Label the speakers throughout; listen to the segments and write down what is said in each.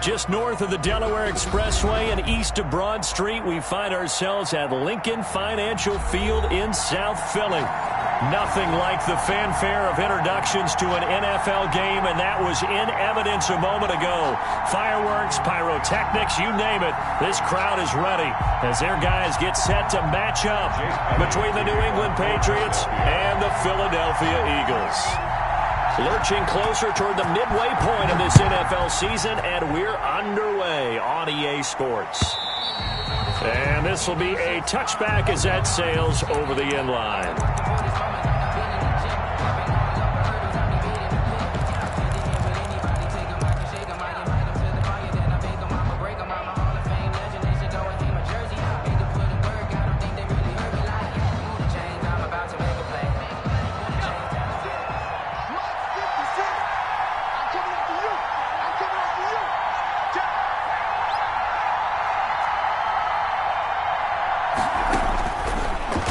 Speaker 1: Just north of the Delaware Expressway and east of Broad Street, we find ourselves at Lincoln Financial Field in South Philly. Nothing like the fanfare of introductions to an NFL game, and that was in evidence a moment ago. Fireworks, pyrotechnics, you name it. This crowd is ready as their guys get set to match up between the New England Patriots and the Philadelphia Eagles. Lurching closer toward the midway point of this NFL season, and we're underway on EA Sports. And this will be a touchback as that sails over the end line.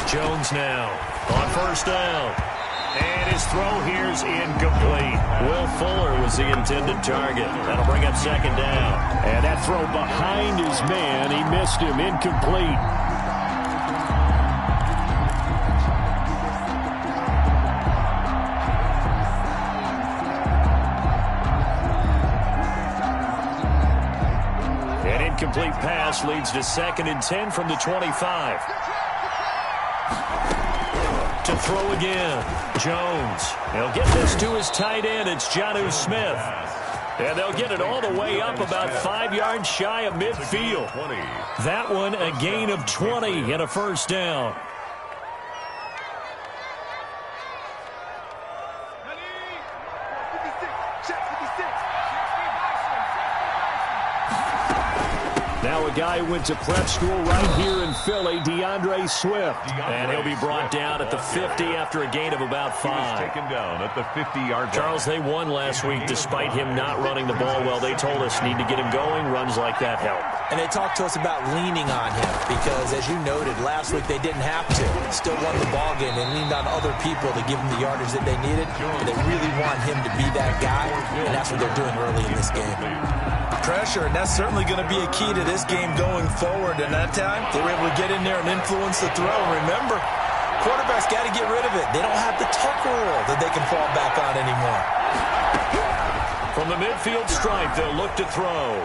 Speaker 1: Jones now on first down. And his throw here's incomplete. Will Fuller was the intended target. That'll bring up second down. And that throw behind his man. He missed him. Incomplete. An incomplete pass leads to 2nd and 10 from the 25. To throw again, Jones. He'll get this to his tight end. It's Jonnu Smith. And they'll get it all the way up about 5 yards shy of midfield. That one a gain of 20 and a first down. Now a guy who went to prep school right here in Philly, DeAndre Swift. And he'll be brought down at the 50 after a gain of about 5.
Speaker 2: Taken down at the 50-yard line.
Speaker 1: Charles, they won last week despite him not running the ball well. They told us need to get him going. Runs like that help.
Speaker 3: And they talked to us about leaning on him because, as you noted, last week they didn't have to. Still won the ball game. They leaned on other people to give them the yardage that they needed. But they really want him to be that guy, and that's what they're doing early in this game.
Speaker 4: Pressure, and that's certainly going to be a key to this game going forward. And that time, they were able to get in there and influence the throw. Remember, quarterbacks got to get rid of it. They don't have the Tucker rule that they can fall back on anymore.
Speaker 1: From the midfield stripe, they'll look to throw.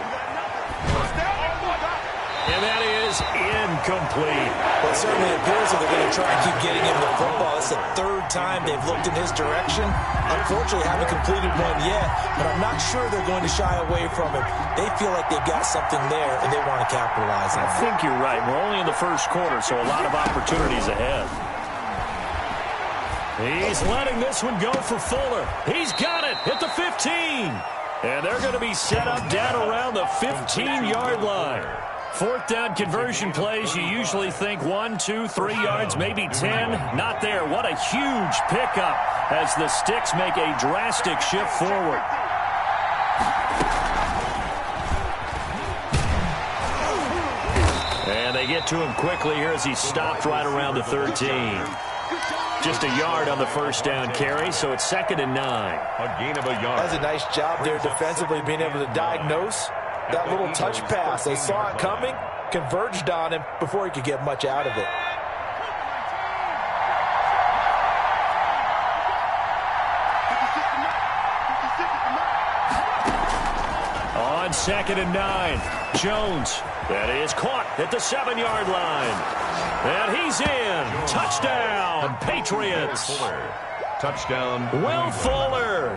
Speaker 1: And that is incomplete.
Speaker 3: Well, it certainly appears that they're going to try and keep getting him the football. It's the 3rd time they've looked in his direction. Unfortunately, haven't completed one yet, but I'm not sure they're going to shy away from him. They feel like they've got something there, and they want to capitalize on it.
Speaker 1: I think you're right. We're only in the first quarter, so a lot of opportunities ahead. He's letting this one go for Fuller. He's got it at the 15. And they're going to be set up down around the 15-yard line. 4th down conversion plays, you usually think 1, 2, 3 yards, maybe 10. Not there. What a huge pickup as the Sticks make a drastic shift forward. And they get to him quickly here as he stopped right around the 13. Just a yard on the first down carry, so it's 2nd and 9.
Speaker 2: A gain of a yard.
Speaker 4: That's a nice job there defensively, being able to diagnose that little touch pass. They saw it coming, converged on him before he could get much out of it.
Speaker 1: On 2nd and 9, Jones. That is caught at the 7-yard line. And he's in. Touchdown, Patriots.
Speaker 2: Touchdown.
Speaker 1: Will Fuller.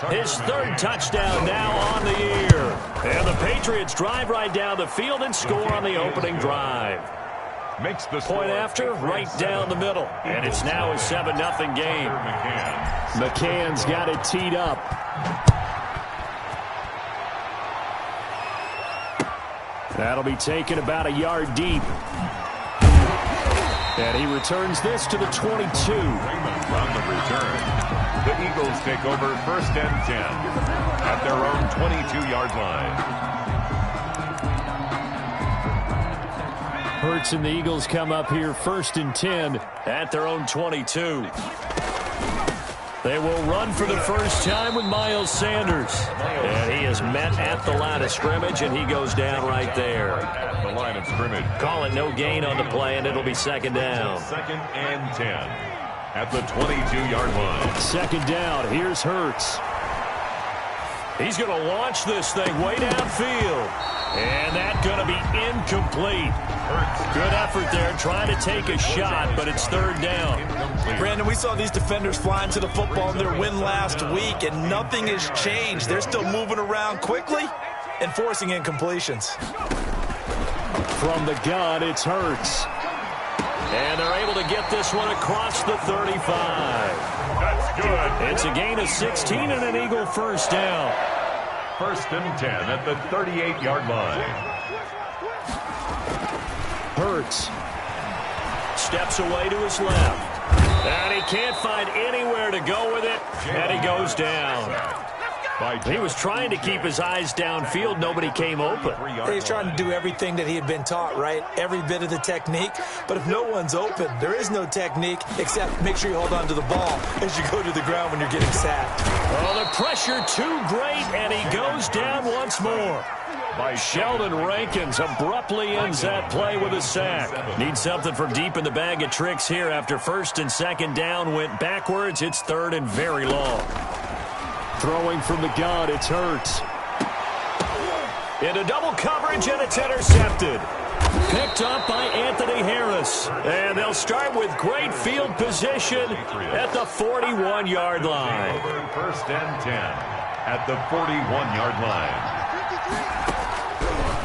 Speaker 1: His 3rd touchdown now on the year. And the Patriots drive right down the field and score on the opening drive.
Speaker 2: Makes the
Speaker 1: point after, right down the middle. And it's now a 7-0 game. McCann's got it teed up. That'll be taken about a yard deep. And he returns this to the 22.
Speaker 2: On the return, the Eagles take over 1st and 10 at their own 22-yard line.
Speaker 1: Hurts and the Eagles come up here 1st and 10 at their own 22. They will run for the first time with Miles Sanders. And he is is met at the line of scrimmage, and he goes down right there.
Speaker 2: At the line of scrimmage.
Speaker 1: Call it no gain on the play, and it'll be second down.
Speaker 2: Second and 10 at the 22-yard line.
Speaker 1: Second down. Here's Hurts. He's going to launch this thing way downfield. And that's going to be incomplete. Good effort there, trying to take a shot, but it's third down.
Speaker 3: Brandon, we saw these defenders flying to the football in their win last week, and nothing has changed. They're still moving around quickly and forcing incompletions.
Speaker 1: From the gun, it's Hurts. And they're able to get this one across the 35.
Speaker 2: That's good.
Speaker 1: It's a gain of 16 and an Eagle first down.
Speaker 2: First and 10 at the 38-yard line.
Speaker 1: Hurts steps away to his left. And he can't find anywhere to go with it. And he goes down. He was trying to keep his eyes downfield. Nobody came open.
Speaker 3: He's trying to do everything that he had been taught, right? Every bit of the technique. But if no one's open, there is no technique except make sure you hold on to the ball as you go to the ground when you're getting sacked.
Speaker 1: Oh, the pressure too great, and he goes down once more. Sheldon Rankins abruptly ends that play with a sack. Needs something from deep in the bag of tricks here after first and second down went backwards. It's third and very long. Throwing from the gun, it's Hurts. Into double coverage, and it's intercepted. Picked up by Anthony Harris. And they'll start with great field position at the 41-yard line.
Speaker 2: First and 10 at the 41-yard line.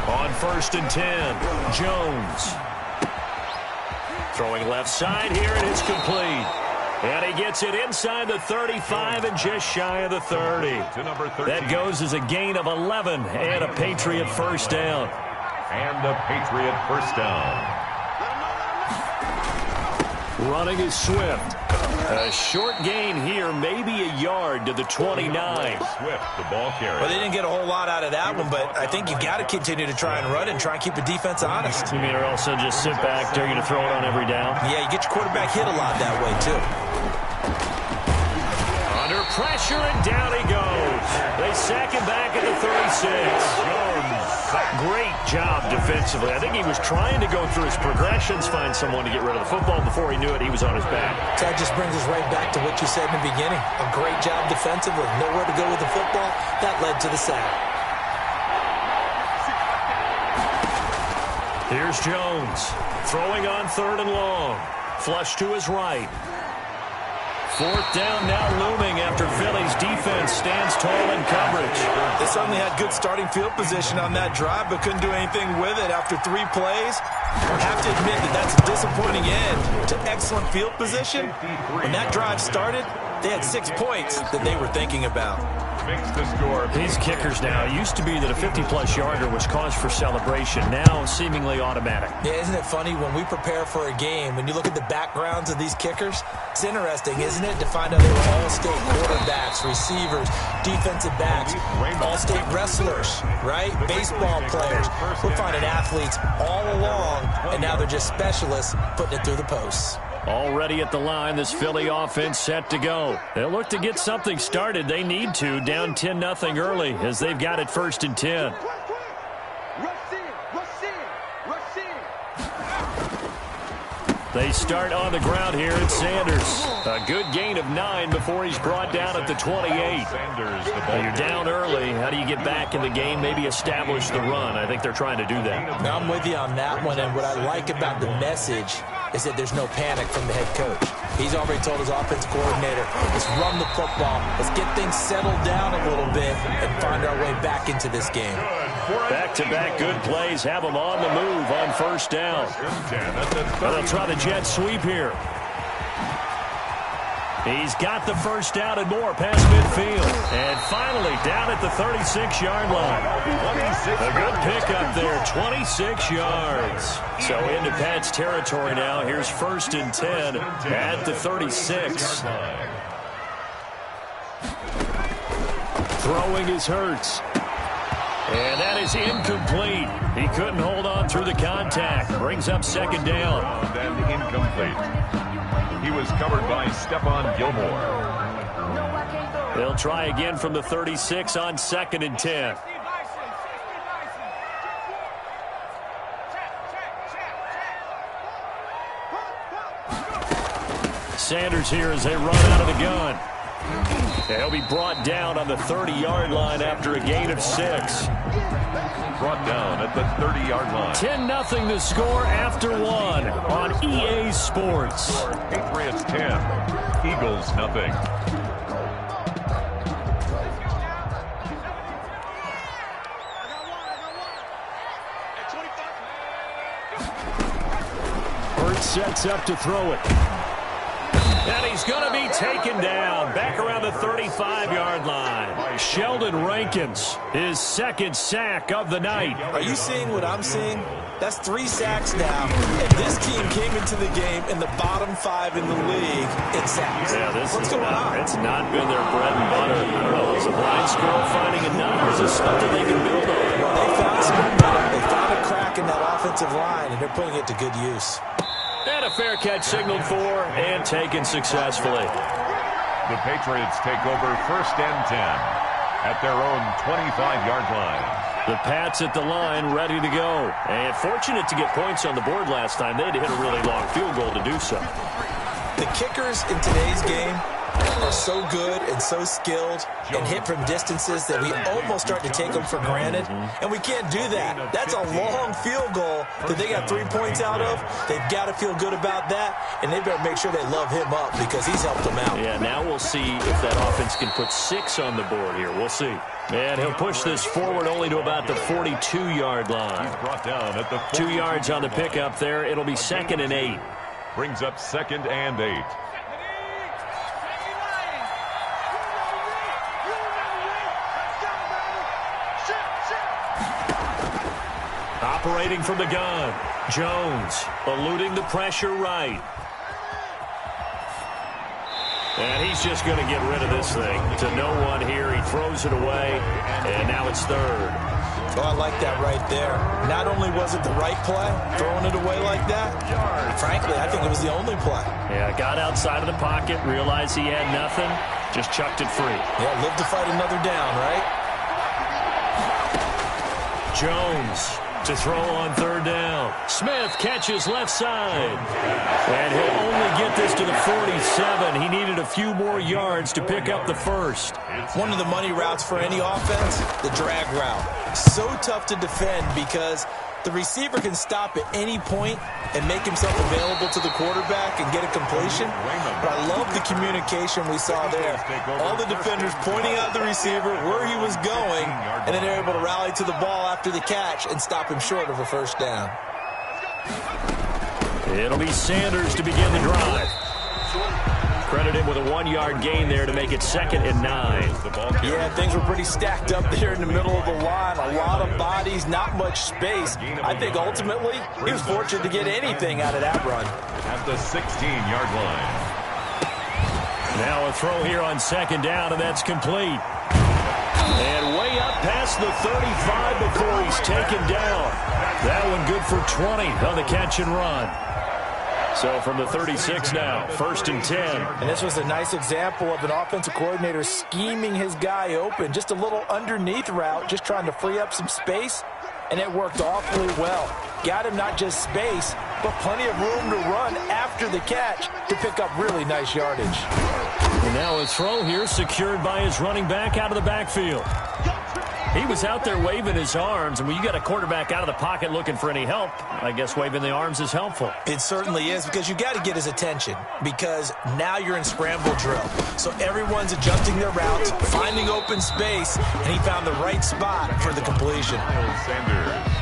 Speaker 1: On first and 10, Jones. Throwing left side here, and it's complete. And he gets it inside the 35 and just shy of the 30. That goes as a gain of 11 and a Patriot first down.
Speaker 2: And a Patriot first down.
Speaker 1: Running is Swift. A short gain here, maybe a yard to the 29.
Speaker 2: Swift, the ball carrier.
Speaker 3: Well, they didn't get a whole lot out of that one, but I think you've got to continue to try and run and try and keep the defense honest.
Speaker 1: You mean or also just sit back, dare you to throw it on every down?
Speaker 3: Yeah, you get your quarterback hit a lot that way, too.
Speaker 1: Under pressure, and down he goes. They sack him back at the 36. Great job defensively. I think he was trying to go through his progressions, find someone to get rid of the football. Before he knew it, he was on his back.
Speaker 3: That just brings us right back to what you said in the beginning. A great job defensively. Nowhere to go with the football. That led to the sack.
Speaker 1: Here's Jones. Throwing on third and long. Flush to his right. Fourth down now looming after Philly's defense stands tall in coverage.
Speaker 3: They certainly had good starting field position on that drive, but couldn't do anything with it after 3 plays. I have to admit that that's a disappointing end to excellent field position. When that drive started, they had 6 points that they were thinking about.
Speaker 2: Makes the score.
Speaker 1: These kickers now, it used to be that a 50-plus yarder was cause for celebration. Now seemingly automatic.
Speaker 3: Yeah, isn't it funny when we prepare for a game, when you look at the backgrounds of these kickers, it's interesting, isn't it, to find out they were all-state quarterbacks, receivers, defensive backs, all-state wrestlers, right? Baseball players. We're finding athletes all along, and now they're just specialists putting it through the posts.
Speaker 1: Already at the line, this Philly offense set to go. They'll look to get something started. They need to, down 10-0 early, as they've got it first and 10. They start on the ground here at Sanders. A good gain of 9 before he's brought down at the 28. You're down early. How do you get back in the game? Maybe establish the run. I think they're trying to do that.
Speaker 3: Now, I'm with you on that one, and what I like about the message is that there's no panic from the head coach. He's already told his offensive coordinator, let's run the football, let's get things settled down a little bit and find our way back into this game.
Speaker 1: Back-to-back good plays have them on the move on first down. They'll try the jet sweep here. He's got the first down and more past midfield. And finally down at the 36-yard line. A good pickup there, 26 yards. So into Pat's territory now. Here's first and 10 at the 36. Throwing is Hurts. And that is incomplete. He couldn't hold on through the contact. Brings up second down.
Speaker 2: Then incomplete. He was covered by Stephon Gilmore.
Speaker 1: They'll try again from the 36 on 2nd and 10. Sanders here as they run out of the gun. He'll be brought down on the 30-yard line after a gain of 6.
Speaker 2: Brought down at the 30-yard line.
Speaker 1: 10-0 the score after 1 on EA Sports.
Speaker 2: Patriots 10, Eagles nothing.
Speaker 1: Hurts sets up to throw it. And he's going to be taken down back around the 35-yard line. Sheldon Rankins, his 2nd sack of the night.
Speaker 3: Are you seeing what I'm seeing? That's 3 sacks now. And this team came into the game in the bottom 5 in the league in sacks.
Speaker 1: Yeah,
Speaker 3: What's going on?
Speaker 1: It's not been their bread and butter. I don't know. Is a blind squirrel finding a nut, or is this something they can build on?
Speaker 3: Well, they found some momentum. They found a crack in that offensive line, and they're putting it to good use.
Speaker 1: And a fair catch signaled for and taken successfully.
Speaker 2: The Patriots take over 1st and 10 at their own 25-yard line.
Speaker 1: The Pats at the line, ready to go. And fortunate to get points on the board last time. They had to hit a really long field goal to do so.
Speaker 3: The kickers in today's game are so good and so skilled and hit from distances that we almost start to take them for granted. And we can't do that. That's a long field goal that they got 3 points out of. They've got to feel good about that, and they better make sure they love him up because he's helped them out.
Speaker 1: Yeah, now we'll see if that offense can put 6 on the board here. We'll see. And he'll push this forward only to about the 42-yard line.
Speaker 2: He's brought down at the
Speaker 1: 2 yards on the pickup there. It'll be 2nd and 8.
Speaker 2: Brings up 2nd and 8.
Speaker 1: Operating from the gun, Jones eluding the pressure right. And he's just going to get rid of this thing to no one here. He throws it away, and now it's 3rd.
Speaker 3: Oh, I like that right there. Not only was it the right play, throwing it away like that, frankly, I think it was the only play.
Speaker 1: Yeah, got outside of the pocket, realized he had nothing, just chucked it free.
Speaker 3: Yeah, live to fight another down, right?
Speaker 1: Jones to throw on 3rd down. Smith catches left side. And he'll only get this to the 47. He needed a few more yards to pick up the 1st.
Speaker 3: One of the money routes for any offense, the drag route. So tough to defend because the receiver can stop at any point and make himself available to the quarterback and get a completion. But I love the communication we saw there. All the defenders pointing out the receiver, where he was going, and then they're able to rally to the ball after the catch and stop him short of a 1st down.
Speaker 1: It'll be Sanders to begin the drive. Credit him with a 1-yard gain there to make it 2nd and 9.
Speaker 3: Yeah, things were pretty stacked up there in the middle of the line. A lot of bodies, not much space. I think ultimately he was fortunate to get anything out of that run.
Speaker 2: At the 16-yard line.
Speaker 1: Now a throw here on 2nd down, and that's complete. And way up past the 35 before he's taken down. That one good for 20 on the catch and run. So from the 36 now, 1st and 10.
Speaker 3: And this was a nice example of an offensive coordinator scheming his guy open. Just a little underneath route, just trying to free up some space. And it worked awfully well. Got him not just space, but plenty of room to run after the catch to pick up really nice yardage.
Speaker 1: And now a throw here secured by his running back out of the backfield. He was out there waving his arms, and when you got a quarterback out of the pocket looking for any help, I guess waving the arms is helpful.
Speaker 3: It certainly is, because you got to get his attention, because now you're in scramble drill. So everyone's adjusting their routes, finding open space, and he found the right spot for the completion.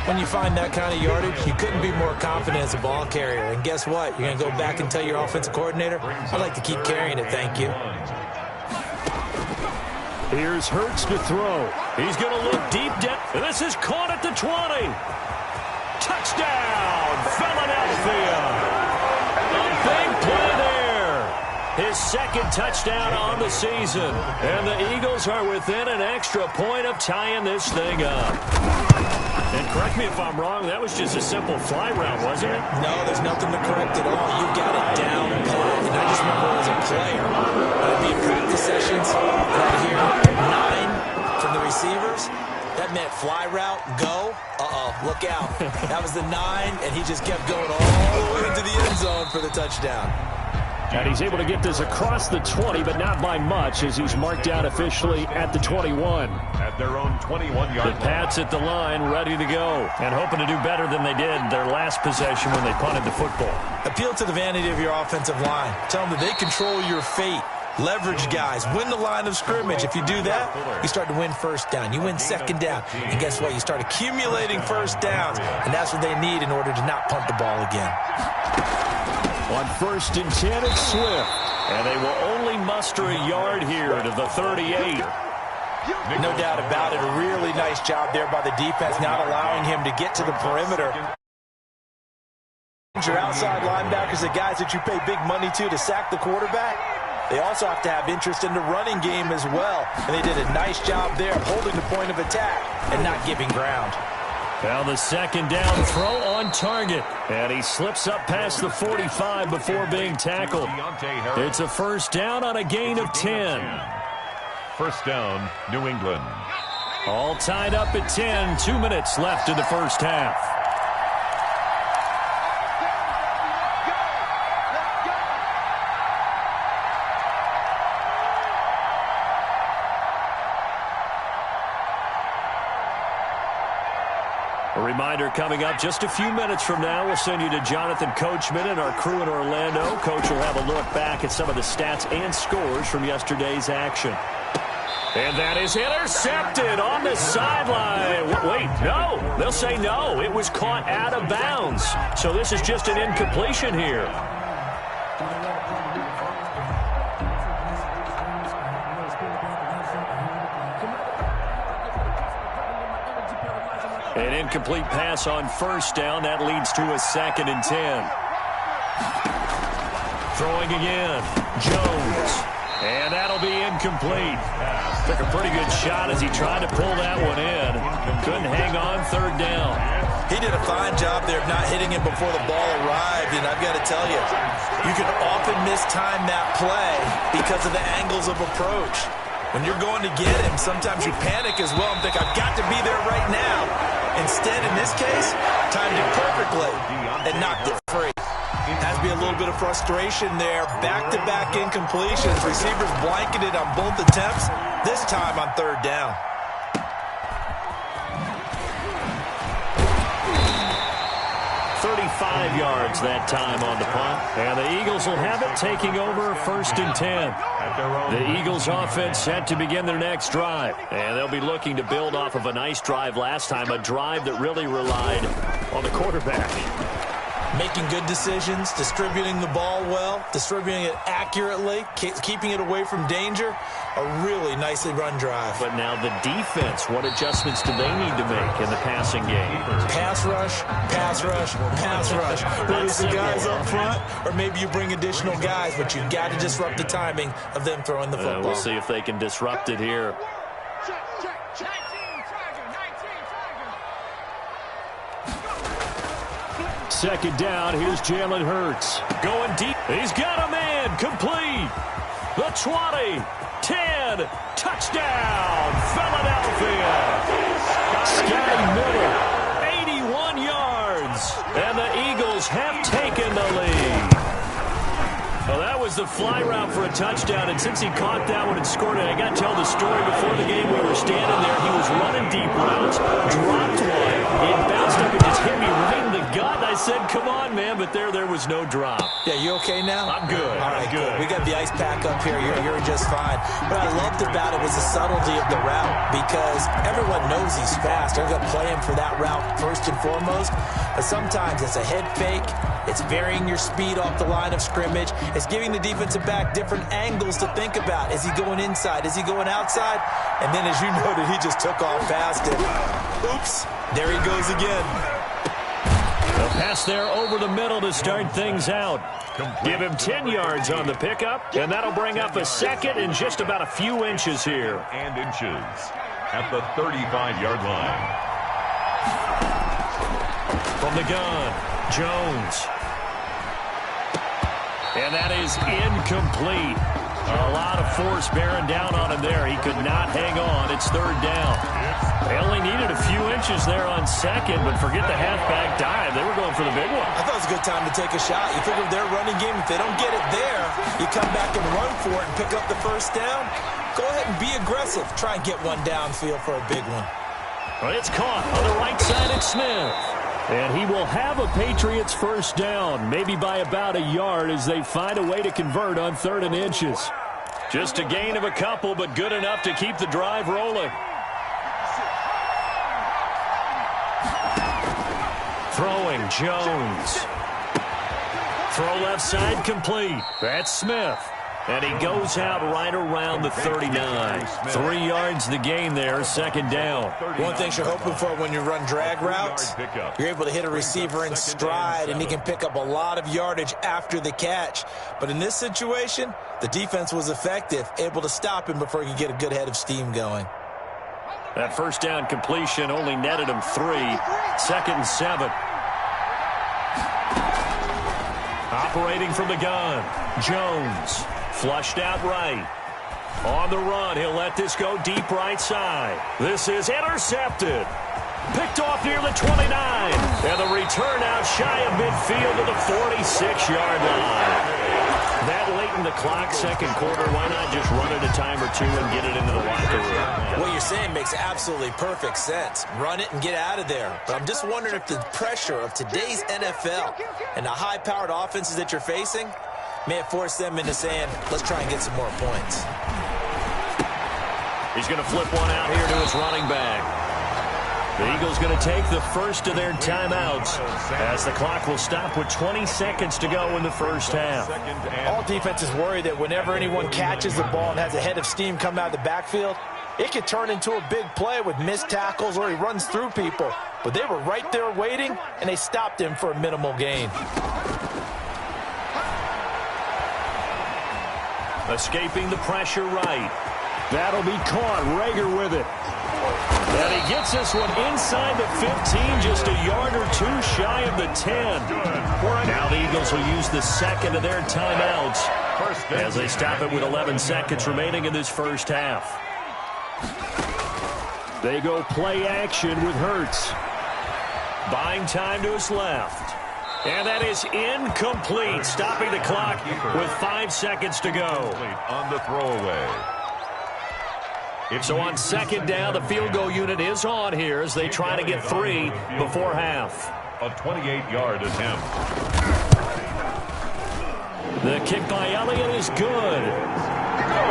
Speaker 3: When you find that kind of yardage, you couldn't be more confident as a ball carrier. And guess what? You're going to go back and tell your offensive coordinator, I'd like to keep carrying it, thank you.
Speaker 1: Here's Hurts to throw. He's going to look deep down. This is caught at the 20. Touchdown, Philadelphia. A big play there. His his second touchdown on the season. And the Eagles are within an extra point of tying this thing up. And correct me if I'm wrong, that was just a simple fly route, wasn't it?
Speaker 3: No, there's nothing to correct at all. You got it down pat. And I just remember as a player, I'd be in practice sessions, and I'd hear 9 from the receivers. That meant fly route, go. Look out. That was the 9, and he just kept going all the way into the end zone for the touchdown.
Speaker 1: And he's able to get this across the 20, but not by much, as he's marked down officially at the 21.
Speaker 2: At their own 21-yard line.
Speaker 1: The Pats at the line, ready to go, and hoping to do better than they did their last possession when they punted the football.
Speaker 3: Appeal to the vanity of your offensive line. Tell them that they control your fate. Leverage guys. Win the line of scrimmage. If you do that, you start to win first down. You win second down. And guess what? You start accumulating first downs. And that's what they need in order to not punt the ball again.
Speaker 1: On 1st and 10, it's Swift. And they will only muster a yard here to the 38.
Speaker 3: No doubt about it. A really nice job there by the defense, not allowing him to get to the perimeter. Your outside linebackers, the guys that you pay big money to sack the quarterback, they also have to have interest in the running game as well. And they did a nice job there holding the point of attack and not giving ground.
Speaker 1: Now the second down throw on target. And he slips up past the 45 before being tackled. It's a first down on a gain of 10.
Speaker 2: First down, New England.
Speaker 1: All tied up at 10. 2 minutes left in the first half. A reminder coming up just a few minutes from now, we'll send you to Jonathan Coachman and our crew in Orlando. Coach will have a look back at some of the stats and scores from yesterday's action. And that is intercepted on the sideline. Wait, no. They'll say no. It was caught out of bounds. So this is just an incompletion here. An incomplete pass on first down. That leads to a 2nd and 10. Throwing again. Jones. And that'll be incomplete. Took a pretty good shot as he tried to pull that one in. Couldn't hang on 3rd down.
Speaker 3: He did a fine job there of not hitting him before the ball arrived. And I've got to tell you, you can often mistime that play because of the angles of approach. When you're going to get him, sometimes you panic as well and think, I've got to be there right now. Instead, in this case, timed it perfectly and knocked it free. Has to be a little bit of frustration there. Back-to-back incompletions. Receivers blanketed on both attempts, this time on 3rd down.
Speaker 1: .5 yards that time on the punt. And the Eagles will have it, taking over 1st and 10. The Eagles offense set to begin their next drive. And they'll be looking to build off of a nice drive last time, a drive that really relied on the quarterback.
Speaker 3: Making good decisions, distributing the ball well, distributing it accurately, keeping it away from danger. A really nicely run drive.
Speaker 1: But now the defense, what adjustments do they need to make in the passing game?
Speaker 3: Pass rush, pass rush, pass rush. Whether it's the guys up front or maybe you bring additional guys, but you've got to disrupt the timing of them throwing the football.
Speaker 1: We'll see if they can disrupt it here. Second down, here's Jalen Hurts. Going deep. He's got a man. Complete. The 20. 10. Touchdown. Philadelphia. Scotty Miller. 81 yards. And the Eagles have taken the lead. Well, that was the fly route for a touchdown, and since he caught that one and scored it, I got to tell the story. Before the game, we were standing there. He was running deep routes, dropped one. It bounced up and just hit me right in the gut. I said, come on, man, but there was no drop.
Speaker 3: Yeah, you okay now?
Speaker 1: I'm good.
Speaker 3: All right, good. We got the ice pack up here. You're just fine. What I loved about it was the subtlety of the route, because everyone knows he's fast. They're going to play him for that route first and foremost. But sometimes it's a head fake. It's varying your speed off the line of scrimmage. It's giving the defensive back different angles to think about. Is he going inside? Is he going outside? And then, as you noted, he just took off fast. And oops, there he goes again.
Speaker 1: The Pass there over the middle to start things out. Give him 10 yards on the pickup, and that'll bring up a second and just about a few inches here.
Speaker 2: And inches at the 35-yard line.
Speaker 1: From the gun, Jones. And that is incomplete. A lot of force bearing down on him there. He could not hang on. It's third down. They only needed a few inches there on second, but forget the halfback dive. They were going for the big one.
Speaker 3: I thought it was a good time to take a shot. You figure their running game, if they don't get it there, you come back and run for it and pick up the first down. Go ahead and be aggressive. Try and get one downfield for a big one.
Speaker 1: Well, it's caught on the right side at Smith. And he will have a Patriots first down, maybe by about a yard as they find a way to convert on 3rd and inches. Just a gain of a couple, but good enough to keep the drive rolling. Throwing, Jones. Throw left side complete. That's Smith. And he goes out right around the 39. 3 yards the gain there, second down.
Speaker 3: One thing you're hoping for when you run drag routes, you're able to hit a receiver in stride, and he can pick up a lot of yardage after the catch. But in this situation, the defense was effective, able to stop him before he could get a good head of steam going.
Speaker 1: That first down completion only netted him 3. 2nd and 7. Operating from the gun, Jones. Flushed out right. On the run, he'll let this go deep right side. This is intercepted. Picked off near the 29. And the return out shy of midfield to the 46-yard line. That late in the clock, second quarter, why not just run it a time or two and get it into the locker room?
Speaker 3: What you're saying makes absolutely perfect sense. Run it and get out of there. But I'm just wondering if the pressure of today's NFL and the high-powered offenses that you're facing may have forced them into saying, let's try and get some more points.
Speaker 1: He's going to flip one out here to his running back. The Eagles going to take the first of their timeouts as the clock will stop with 20 seconds to go in the first half.
Speaker 3: All defenses worry that whenever anyone catches the ball and has a head of steam come out of the backfield, it could turn into a big play with missed tackles or he runs through people. But they were right there waiting, and they stopped him for a minimal gain.
Speaker 1: Escaping the pressure right. That'll be caught. Rager with it. And he gets this one inside the 15, just a yard or two shy of the 10. Now the Eagles will use the second of their timeouts as they stop it with 11 seconds remaining in this first half. They go play action with Hurts. Buying time to his left. And that is incomplete, stopping the clock with 5 seconds to go.
Speaker 2: On the throwaway.
Speaker 1: So on second down, the field goal unit is on here as they try to get 3 before half.
Speaker 2: A 28-yard attempt.
Speaker 1: The kick by Elliott is good.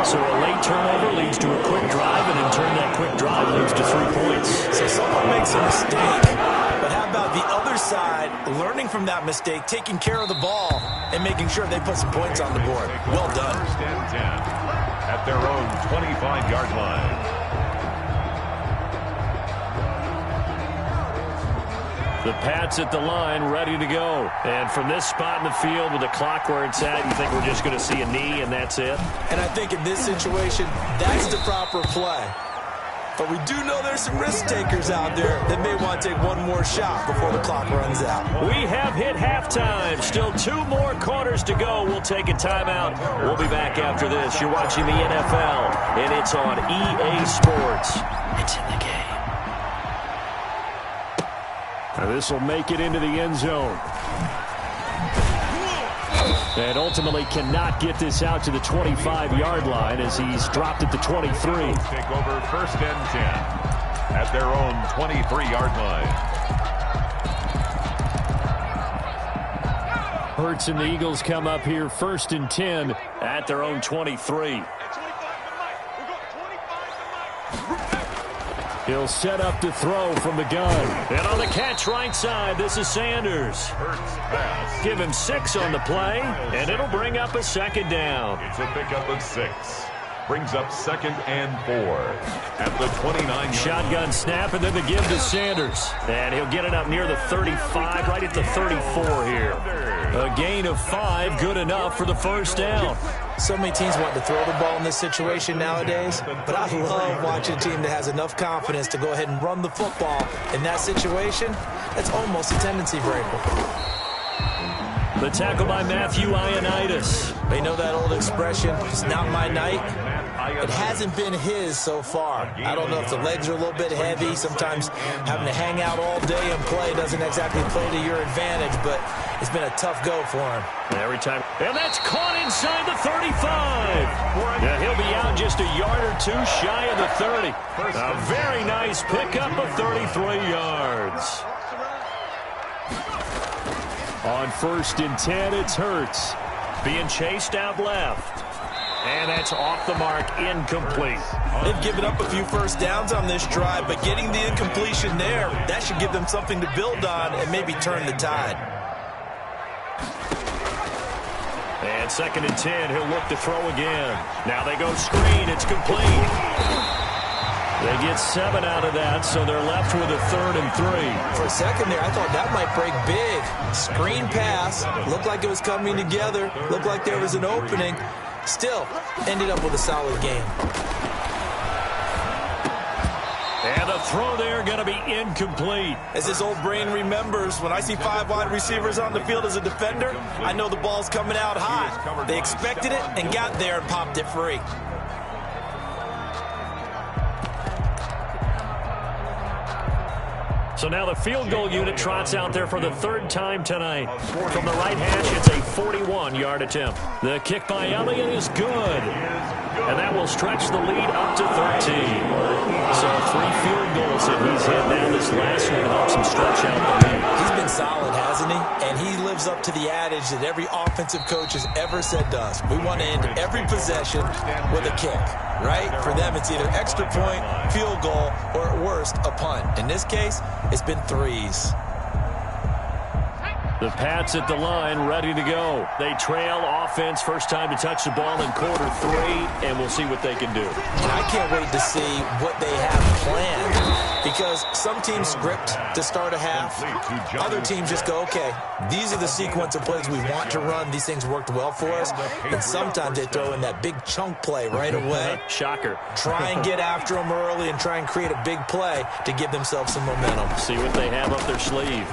Speaker 1: So a late turnover leads to a quick drive, and in turn that quick drive leads to 3 points.
Speaker 3: So someone makes a mistake. But how about the other side, learning from that mistake, taking care of the ball, and making sure they put some points on the board? Well done.
Speaker 2: First and 10 at their own 25-yard line.
Speaker 1: The Pats at the line, ready to go. And from this spot in the field with the clock where it's at, you think we're just going to see a knee and that's it?
Speaker 3: And I think in this situation, that's the proper play. But we do know there's some risk takers out there that may want to take one more shot before the clock runs out.
Speaker 1: We have hit halftime. Still 2 more quarters to go. We'll take a timeout. We'll be back after this. You're watching the NFL, and it's on EA Sports. It's in the game. Now this will make it into the end zone. And ultimately cannot get this out to the 25-yard line as he's dropped at the 23.
Speaker 2: Take over first and 10 at their own 23-yard line.
Speaker 1: Hurts and the Eagles come up here first and 10 at their own 23. He'll set up to throw from the gun. And on the catch right side, this is Sanders.
Speaker 2: Hurts pass.
Speaker 1: Give him 6 on the play, and it'll bring up a second down.
Speaker 2: It's a pickup of 6. brings up 2nd and 4 at the 29.
Speaker 1: Shotgun snap, and then the give to Sanders. And he'll get it up near the 35, right at the 34 here. A gain of 5, good enough for the first down.
Speaker 3: So many teams want to throw the ball in this situation nowadays, but I love watching a team that has enough confidence to go ahead and run the football. In that situation, that's almost a tendency breaker.
Speaker 1: The tackle by Matthew Ioannidis.
Speaker 3: They know that old expression, it's not my night. It hasn't been his so far. I don't know if the legs are a little bit heavy. Sometimes having to hang out all day and play doesn't exactly play to your advantage, but it's been a tough go for him.
Speaker 1: Every time. And that's caught inside the 35. Yeah, he'll be out just a yard or two shy of the 30. A very nice pickup of 33 yards. On 1st and 10, it's Hurts. Being chased out left. And that's off the mark, incomplete.
Speaker 3: They've given up a few first downs on this drive, but getting the incompletion there, that should give them something to build on and maybe turn the tide.
Speaker 1: And 2nd and 10, he'll look to throw again. Now they go screen, it's complete. They get 7 out of that, so they're left with a 3rd and 3.
Speaker 3: For a second there, I thought that might break big. Screen pass, looked like it was coming together, looked like there was an opening. Still, ended up with a solid game.
Speaker 1: And the throw there going to be incomplete.
Speaker 3: As his old brain remembers, when I see 5 wide receivers on the field as a defender, I know the ball's coming out hot. They expected it and got there and popped it free.
Speaker 1: So now the field goal unit trots out there for the 3rd time tonight. From the right hash, it's a 41-yard attempt. The kick by Elliott is good. And that will stretch the lead up to 13. So 3 field goals that he's hit now. This last one helps him stretch out the lead.
Speaker 3: He's been solid, hasn't he? And he lives up to the adage that every offensive coach has ever said to us. We want to end every possession with a kick, right? For them, it's either extra point, field goal, or at worst, a punt. In this case, it's been 3s.
Speaker 1: The Pats at the line, ready to go. They trail offense, first time to touch the ball in quarter 3, and we'll see what they can do.
Speaker 3: And I can't wait to see what they have planned, because some teams script to start a half. Other teams just go, okay, these are the sequence of plays we want to run. These things worked well for us. And sometimes they throw in that big chunk play right away.
Speaker 1: Shocker.
Speaker 3: Try and get after them early and try and create a big play to give themselves some momentum.
Speaker 1: See what they have up their sleeve.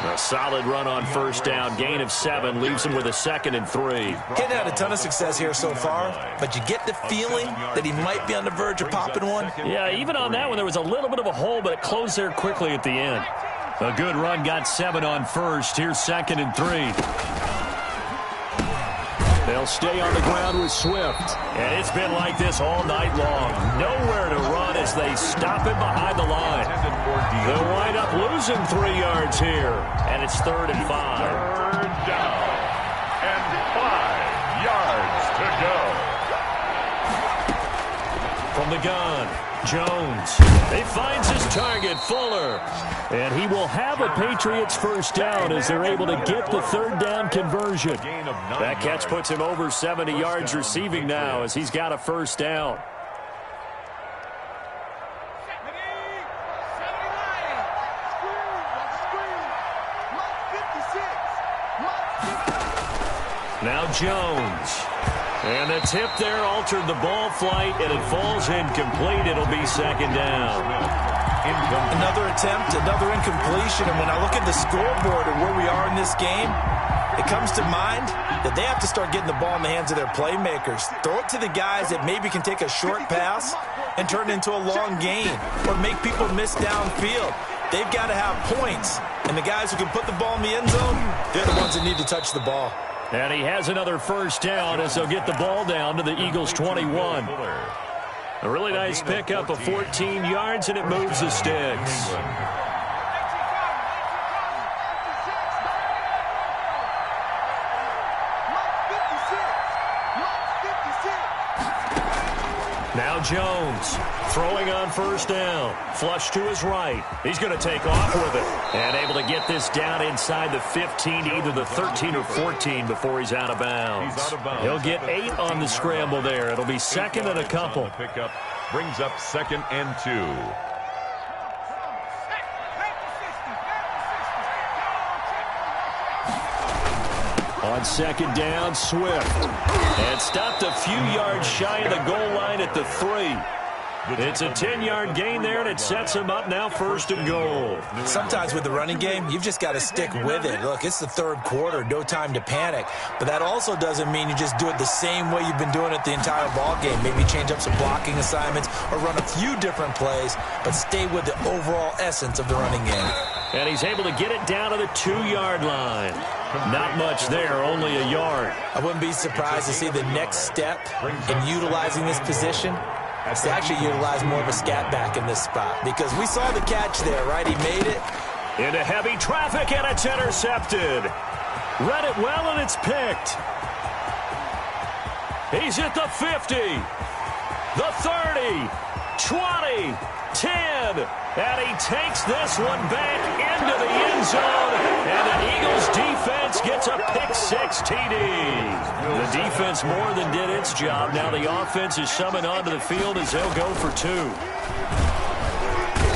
Speaker 1: A solid run on first down. Gain of 7 leaves him with a 2nd and 3.
Speaker 3: Hadn't had a ton of success here so far, but you get the feeling that he might be on the verge of popping one.
Speaker 1: Yeah, even on that one, there was a little bit of a hole, but it closed there quickly at the end. A good run, got 7 on first. Here's 2nd and 3. They'll stay on the ground with Swift. And it's been like this all night long. Nowhere to run as they stop him behind the line. They'll wind up losing 3 yards here. And it's 3rd and 5.
Speaker 2: 3rd down and 5 yards to go.
Speaker 1: From the gun, Jones. He finds his target, Fuller. And he will have a Patriots first down as they're able to get the 3rd down conversion. That catch puts him over 70 yards receiving now as he's got a first down. Now Jones. And the tip there altered the ball flight, and it falls incomplete. It'll be 2nd down.
Speaker 3: Another attempt, another incompletion, and when I look at the scoreboard and where we are in this game, it comes to mind that they have to start getting the ball in the hands of their playmakers. Throw it to the guys that maybe can take a short pass and turn it into a long gain or make people miss downfield. They've got to have points, and the guys who can put the ball in the end zone, they're the ones that need to touch the ball.
Speaker 1: And he has another first down as they'll get the ball down to the Eagles' 21. A really nice pickup of 14 yards, and it moves the sticks. Now Jones throwing on first down. Flush to his right. He's going to take off with it. And able to get this down inside the 15 to either the 13 or 14 before he's out of bounds. He'll get 8 on the scramble there. It'll be second and a couple.
Speaker 2: Pickup brings up 2nd and 2.
Speaker 1: On 2nd down, Swift. And stopped a few yards shy of the goal line at the 3. It's a 10-yard gain there, and it sets him up now 1st and goal.
Speaker 3: Sometimes with the running game, you've just got to stick with it. Look, it's the 3rd quarter, no time to panic. But that also doesn't mean you just do it the same way you've been doing it the entire ball game. Maybe change up some blocking assignments or run a few different plays, but stay with the overall essence of the running game.
Speaker 1: And he's able to get it down to the 2-yard line. Not much there, only a yard.
Speaker 3: I wouldn't be surprised to see the next step in utilizing this position is to actually utilize more of a scat back in this spot, because we saw the catch there, right? He made it.
Speaker 1: Into heavy traffic, and it's intercepted. Read it well, and it's picked. He's at the 50, the 30, 20, 10, and he takes this one back into the end zone, and the Eagles defense gets a pick-6 TD. The defense more than did its job. Now the offense is summoned onto the field as they'll go for 2.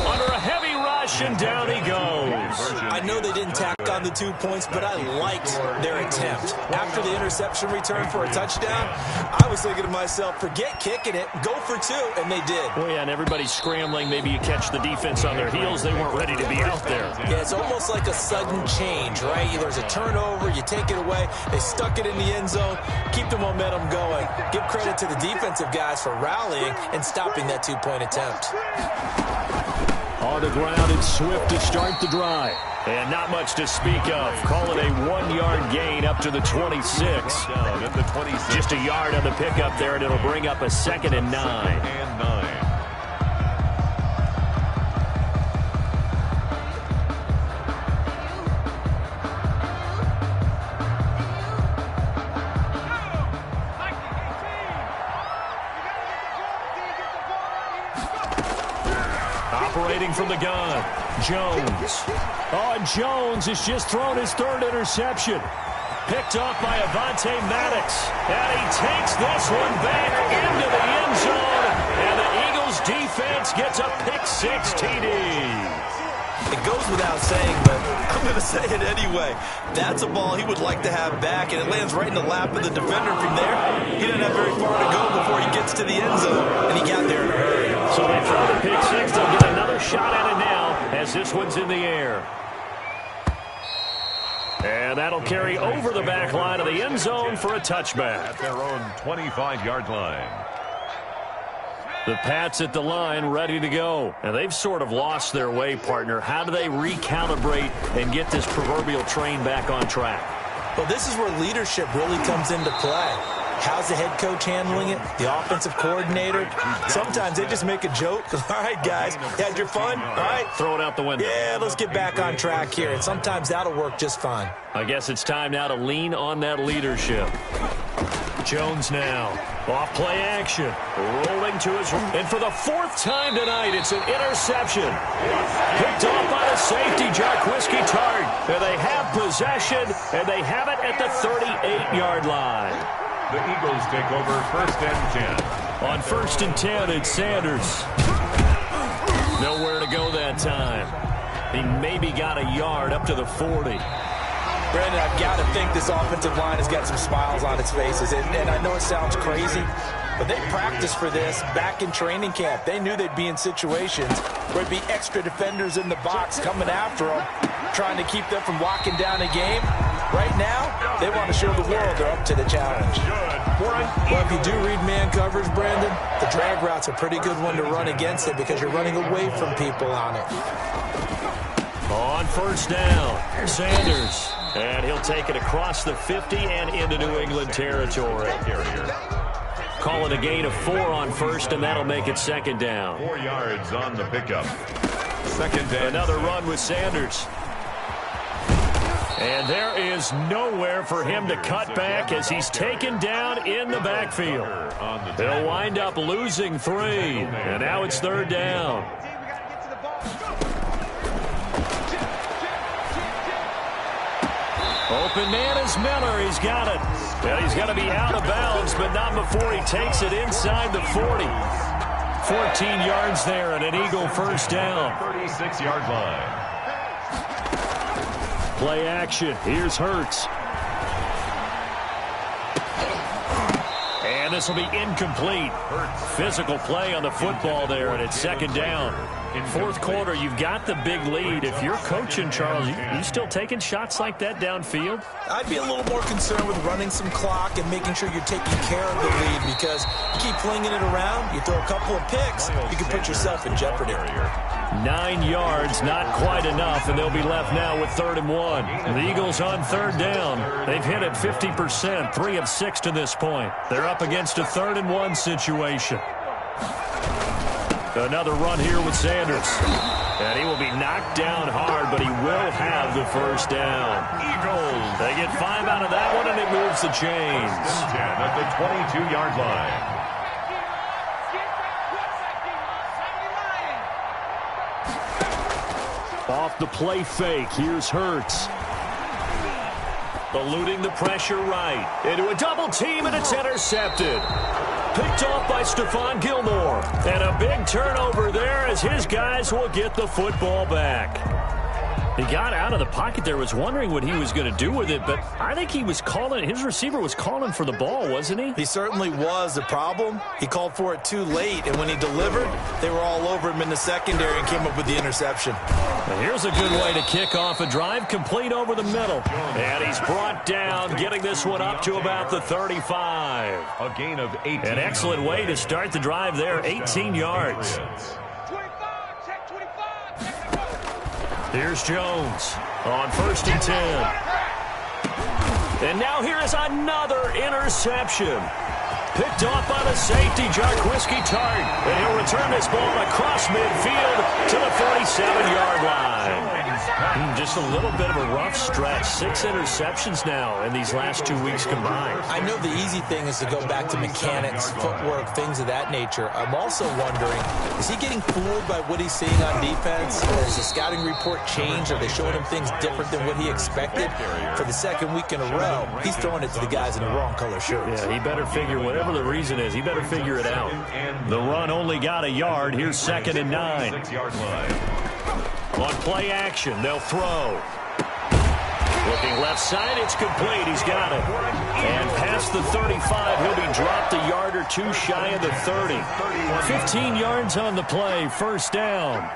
Speaker 1: Under a heavy rush, and down he goes.
Speaker 3: I know they didn't tack on the 2 points, but I liked their attempt. After the interception return for a touchdown, I was thinking to myself, forget kicking it, go for 2, and they did.
Speaker 1: Well, yeah, and everybody's scrambling. Maybe you catch the defense on their heels. They weren't ready to be out there.
Speaker 3: Yeah, it's almost like a sudden change, right? There's a turnover, you take it away, they stuck it in the end zone, keep the momentum going. Give credit to the defensive guys for rallying and stopping that 2-point attempt.
Speaker 1: On the ground, it's Swift to start the drive. And not much to speak of. Call it a 1-yard gain up to the 26.
Speaker 2: Down at the 26.
Speaker 1: Just a yard on the pickup there, and it'll bring up a 2nd and 9.
Speaker 2: And 9.
Speaker 1: Operating from the gun, Jones. Oh, and Jones has just thrown his 3rd interception. Picked off by Avonte Maddox. And he takes this one back into the end zone. And the Eagles defense gets a pick-6 TD.
Speaker 3: It goes without saying, but I'm going to say it anyway. That's a ball he would like to have back, and it lands right in the lap of the defender from there. He didn't have very far to go before he gets to the end zone, and he got there in a hurry.
Speaker 1: So they throw the pick-6. They'll get another shot at it now as this one's in the air. And that'll carry over the back line of the end zone for a touchback.
Speaker 2: At their own 25-yard line.
Speaker 1: The Pats at the line ready to go. And they've sort of lost their way, partner. How do they recalibrate and get this proverbial train back on track?
Speaker 3: Well, this is where leadership really comes into play. How's the head coach handling it? The offensive coordinator? Sometimes they just make a joke. All right, guys, you had your fun? All right.
Speaker 1: Throw it out the window.
Speaker 3: Yeah, let's get back on track here. And sometimes that'll work just fine.
Speaker 1: I guess it's time now to lean on that leadership. Jones now. Off play action. Rolling to his right. And for the 4th time tonight, it's an interception. Picked off by the safety, Jarquiski Tart. And they have possession, and they have it at the 38-yard line.
Speaker 2: The Eagles take over 1st and 10.
Speaker 1: On 1st and 10, it's Sanders. Nowhere to go that time. He maybe got a yard up to the 40.
Speaker 3: Brandon, I've got to think this offensive line has got some smiles on its faces. And I know it sounds crazy, but they practiced for this back in training camp. They knew they'd be in situations where there'd be extra defenders in the box coming after them, trying to keep them from locking down a game. Right now, they want to show the world they're up to the challenge. Well, if you do read man covers, Brandon, the drag route's a pretty good one to run against it because you're running away from people on it.
Speaker 1: On 1st down, Sanders. And he'll take it across the 50 and into New England territory. Call it a gain of 4 on 1st, and that'll make it 2nd down.
Speaker 2: 4 yards on the pickup. 2nd down.
Speaker 1: Another run with Sanders. And there is nowhere for him to cut back as he's taken down in the backfield. They'll wind up losing 3, and now it's 3rd down. Open man is Miller. He's got it. Well, he's got to be out of bounds, but not before he takes it inside the 40. 14 yards there and an Eagle 1st down.
Speaker 2: 36-yard line.
Speaker 1: Play action. Here's Hurts. And this will be incomplete. Physical play on the football there, and it's 2nd down. In 4th quarter, you've got the big lead. If you're coaching, Charles, you still taking shots like that downfield?
Speaker 3: I'd be a little more concerned with running some clock and making sure you're taking care of the lead, because you keep flinging it around, you throw a couple of picks, you can put yourself in jeopardy.
Speaker 1: 9 yards, not quite enough, and they'll be left now with 3rd and 1. The Eagles on 3rd down. They've hit it 50%, 3 of 6 to this point. They're up against a 3rd and 1 situation. Another run here with Sanders. And he will be knocked down hard, but he will have the 1st down. Eagles. They get 5 out of that one, and it moves the chains.
Speaker 2: 10 at the 22-yard line.
Speaker 1: Off the play fake, here's Hurts. Eluding the pressure right. Into a double team, and it's intercepted. Picked off by Stephon Gilmore. And a big turnover there as his guys will get the football back. He got out of the pocket there, was wondering what he was going to do with it, but I think he was calling, his receiver was calling for the ball, wasn't he?
Speaker 3: He certainly was. The problem, he called for it too late, and when he delivered, they were all over him in the secondary and came up with the interception.
Speaker 1: Well, here's a good way to kick off a drive, complete over the middle. And he's brought down, getting this one up to about the 35.
Speaker 2: A gain of 18.
Speaker 1: An excellent way to start the drive there, 18 yards. Here's Jones on 1st and 10. And now here is another interception. Picked off by the safety, Jarquiski Tart. And he'll return this ball across midfield to the 47-yard line. Just a little bit of a rough stretch. 6 interceptions now in these last 2 weeks combined.
Speaker 3: I know the easy thing is to go back to mechanics, footwork, things of that nature. I'm also wondering, is he getting fooled by what he's seeing on defense? Or has the scouting report changed? Are they showing him things different than what he expected? For the 2nd week in a row, he's throwing it to the guys in the wrong color shirts.
Speaker 1: Yeah, he better figure, whatever the reason is, he better figure it out. The run only got a yard. Here's 2nd and 9.
Speaker 2: 6-yard line.
Speaker 1: On play action, they'll throw. Looking left side, it's complete. He's got it. And past the 35, he'll be dropped a yard or 2 shy of the 30. 15 yards on the play, 1st down.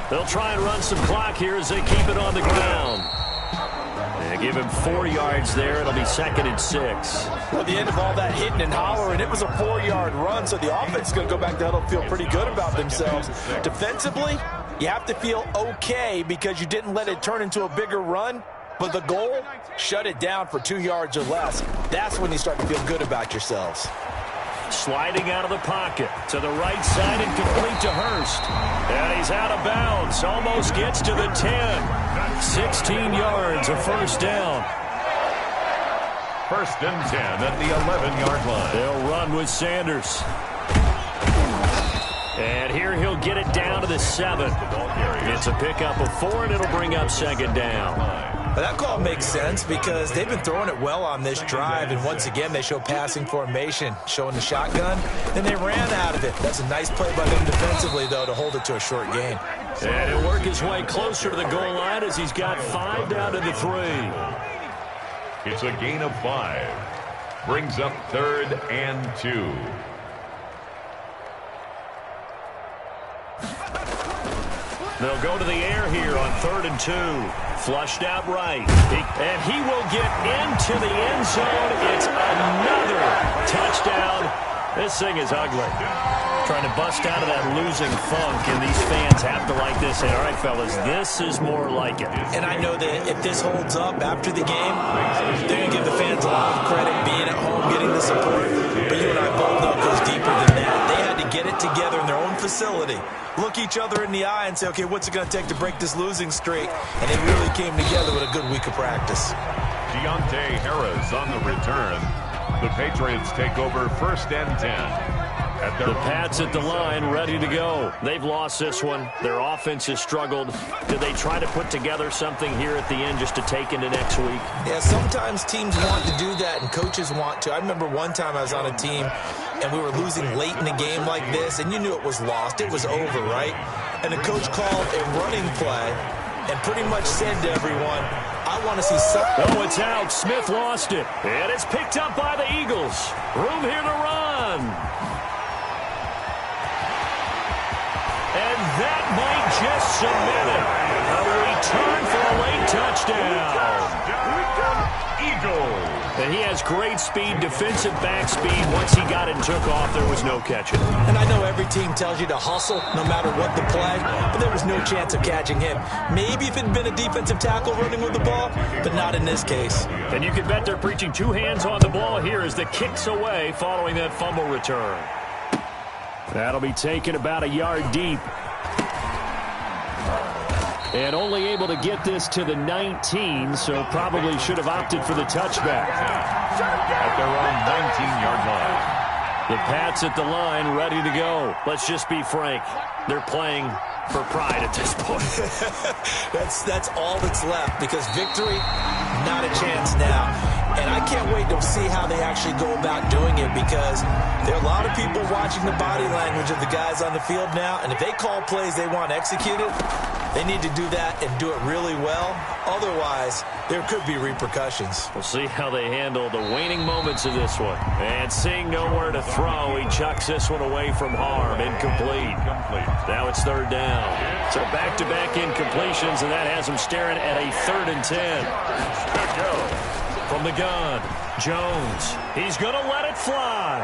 Speaker 1: They'll try and run some clock here as they keep it on the ground. They give him 4 yards there. It'll be 2nd and 6.
Speaker 3: Well, the end of all that hitting and hollering, it was a 4-yard run, so the offense is going to go back there and feel pretty good about themselves. Defensively, you have to feel okay because you didn't let it turn into a bigger run, but the goal, shut it down for 2 yards or less. That's when you start to feel good about yourselves.
Speaker 1: Sliding out of the pocket to the right side and complete to Hurst. And he's out of bounds. Almost gets to the 10. 16 yards, a 1st down.
Speaker 2: 1st and 10 at the 11-yard line.
Speaker 1: They'll run with Sanders. And here he'll get it down to the 7. It's a pickup of 4, and it'll bring up 2nd down.
Speaker 3: But that call makes sense because they've been throwing it well on this drive, and once again they show passing formation, showing the shotgun. Then they ran out of it. That's a nice play by them defensively, though, to hold it to a short gain.
Speaker 1: And he'll work his way closer to the goal line as he's got 5 down to the 3.
Speaker 2: It's a gain of 5. Brings up 3rd and 2.
Speaker 1: They'll go to the air here on 3rd and 2. Flushed out right. And he will get into the end zone. It's another touchdown. This thing is ugly. Trying to bust out of that losing funk, and these fans have to like this. Say, all right, fellas, this is more like it.
Speaker 3: And I know that if this holds up after the game, they're going to give the fans a lot of credit being at home, getting the support. But you and I both know it goes deeper than that. They had to get get it together in their own facility, look each other in the eye and say, okay, what's it going to take to break this losing streak? And they really came together with a good week of practice.
Speaker 2: Deontay Harris on the return. The Patriots take over 1st and 10.
Speaker 1: The Pats at the line, ready to go. They've lost this one. Their offense has struggled. Do they try to put together something here at the end just to take into next week?
Speaker 3: Yeah, sometimes teams want to do that and coaches want to. I remember one time I was on a team and we were losing late in a game like this, and you knew it was lost. It was over, right? And the coach called a running play and pretty much said to everyone, I want to see something.
Speaker 1: Oh, it's out. Smith lost it. And it's picked up by the Eagles. Room here to run. And that might just submit it. A return for a late touchdown.
Speaker 2: Eagles.
Speaker 1: And he has great speed, defensive back speed. Once he got it and took off, there was no catching.
Speaker 3: And I know every team tells you to hustle no matter what the play, but there was no chance of catching him. Maybe if it had been a defensive tackle running with the ball, but not in this case.
Speaker 1: And you can bet they're preaching two hands on the ball here as the kick's away following that fumble return. That'll be taken about a yard deep. And only able to get this to the 19, so probably should have opted for the touchback.
Speaker 2: At their own 19-yard line.
Speaker 1: The Pats at the line, ready to go. Let's just be frank. They're playing for pride at this point.
Speaker 3: That's all that's left, because victory, not a chance now. And I can't wait to see how they actually go about doing it, because there are a lot of people watching the body language of the guys on the field now, and if they call plays they want executed, they need to do that and do it really well. Otherwise, there could be repercussions.
Speaker 1: We'll see how they handle the waning moments of this one. And seeing nowhere to throw, he chucks this one away from harm. Incomplete. Now it's 3rd down. So back-to-back incompletions, and that has him staring at a 3rd and 10. From the gun, Jones. He's going to let it fly.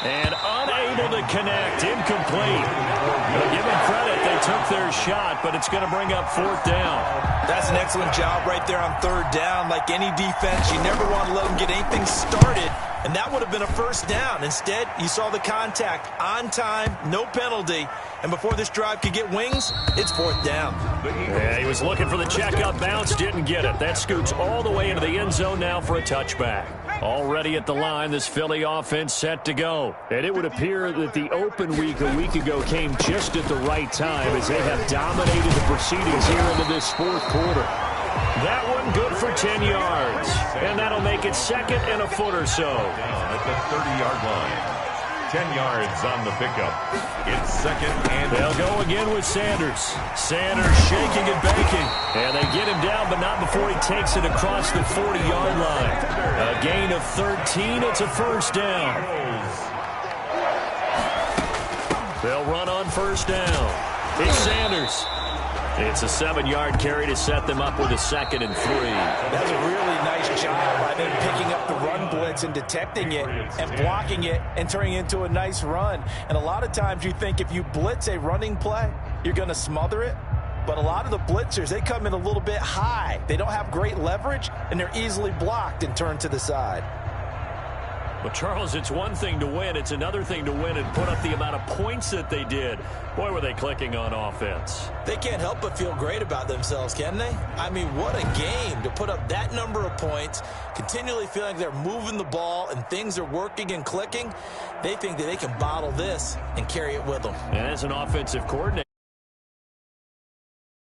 Speaker 1: And unable to connect. Incomplete. But give them credit. They took their shot, but it's going to bring up 4th down.
Speaker 3: That's an excellent job right there on 3rd down. Like any defense, you never want to let them get anything started, and that would have been a 1st down. Instead, you saw the contact on time, no penalty, and before this drive could get wings, it's 4th down.
Speaker 1: Yeah, he was looking for the checkup bounce, didn't get it. That scoots all the way into the end zone now for a touchback. Already at the line, this Philly offense set to go. And it would appear that the open week a week ago came just at the right time as they have dominated the proceedings here into this 4th quarter. That one good for 10 yards. And that'll make it 2nd and a foot or so.
Speaker 2: At the 30-yard line. 10 yards on the pickup. It's 2nd and...
Speaker 1: They'll go again with Sanders. Sanders shaking and baking. And they get him down, but not before he takes it across the 40-yard line. A gain of 13. It's a 1st down. They'll run on 1st down. It's Sanders. It's a 7-yard carry to set them up with a 2nd and 3.
Speaker 3: That's a really nice job by them picking up the run blitz and detecting it and blocking it and turning it into a nice run. And a lot of times you think if you blitz a running play, you're going to smother it. But a lot of the blitzers, they come in a little bit high. They don't have great leverage, and they're easily blocked and turned to the side.
Speaker 1: Well, Charles, it's one thing to win. It's another thing to win and put up the amount of points that they did. Boy, were they clicking on offense.
Speaker 3: They can't help but feel great about themselves, can they? I mean, what a game to put up that number of points, continually feeling like they're moving the ball and things are working and clicking. They think that they can bottle this and carry it with them.
Speaker 1: And as an offensive coordinator,